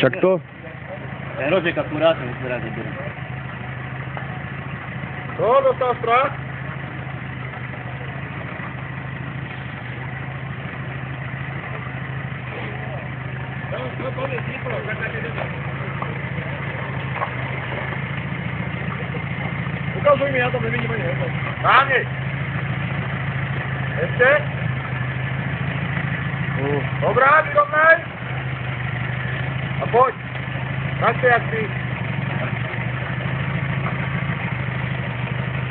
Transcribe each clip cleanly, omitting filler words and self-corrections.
Však to? Ten rožek akurát, ten vyzerá dobrý. To dostal strach? Ukazuj mi, ja to nevidím ani jedno. Náhnej! Ešte? Dobrá, vyrovnaj! A poď! Taďte jak ty!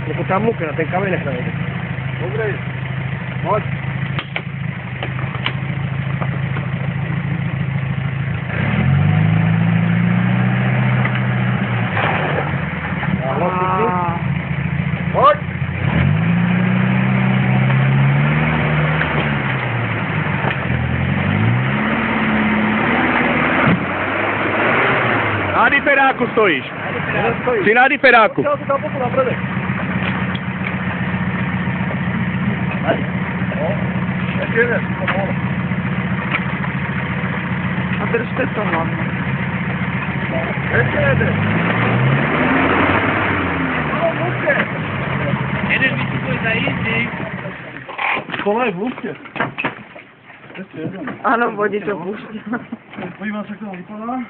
Lebo tam múka, na ten kameň nech najde. Dobre, poď! Poď! Na diferáku stojíš. Si na diferáku. Chcel si tam posun na predek. Ešte jeden. A držte to hlavne. Ešte jeden. Jeden vyčupuje za jízdy. Kolaj v lúpke. Ešte jeden. Áno, vode to púšťa. Podívám sa, ako to vypadá.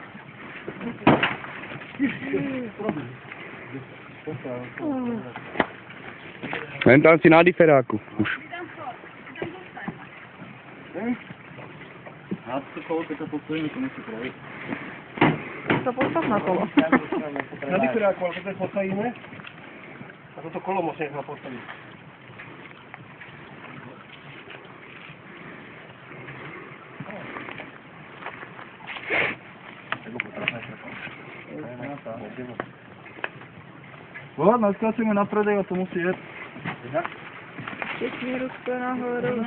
Len tam si na diferáku. Už. A to kolo, keď to postojíme, to musí prejsť. To postav na kolo. Na diferáku, ale keď postavíme, a toto kolo musí nechať postaviť. Poď, naskáčeme na predej a to musí jesť. Všetky rusko nahoru.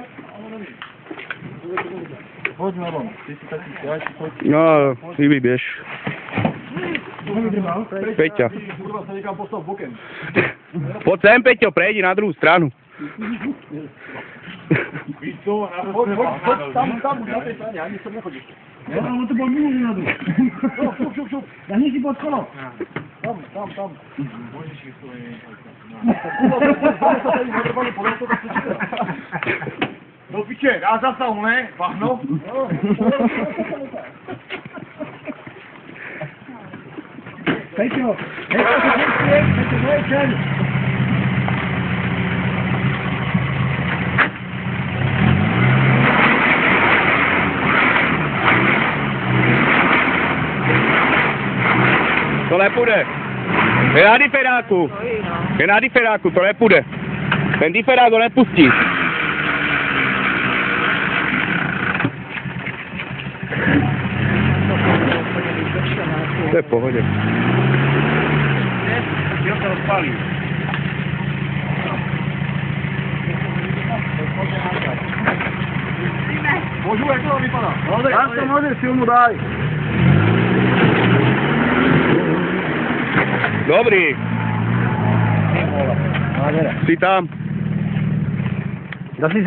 Poď, Melon, ty si taký ťažší, poď. No, vybiež. Peťa. Kurva, sa niekam postav bokem. Poď sem, Peťo, prejdi na druhú stranu. Poď, tam, na tej strane, ani sem nechodíš. Ja, ale to bol minulý na druhú. Šup. Ja nie si pod kolo. Tam. No piče, a zastav, ne? Bahno? Peťo, To nepůjde. Je na diferáku. Je na diferáku, to nepůjde. Ten diferák ho nepustí. To je v pohodě. Jo, to rozpálí. Môžu, jak to vypadá? Dám to môže, silnu daj. Dobrý. Si tam. Dá si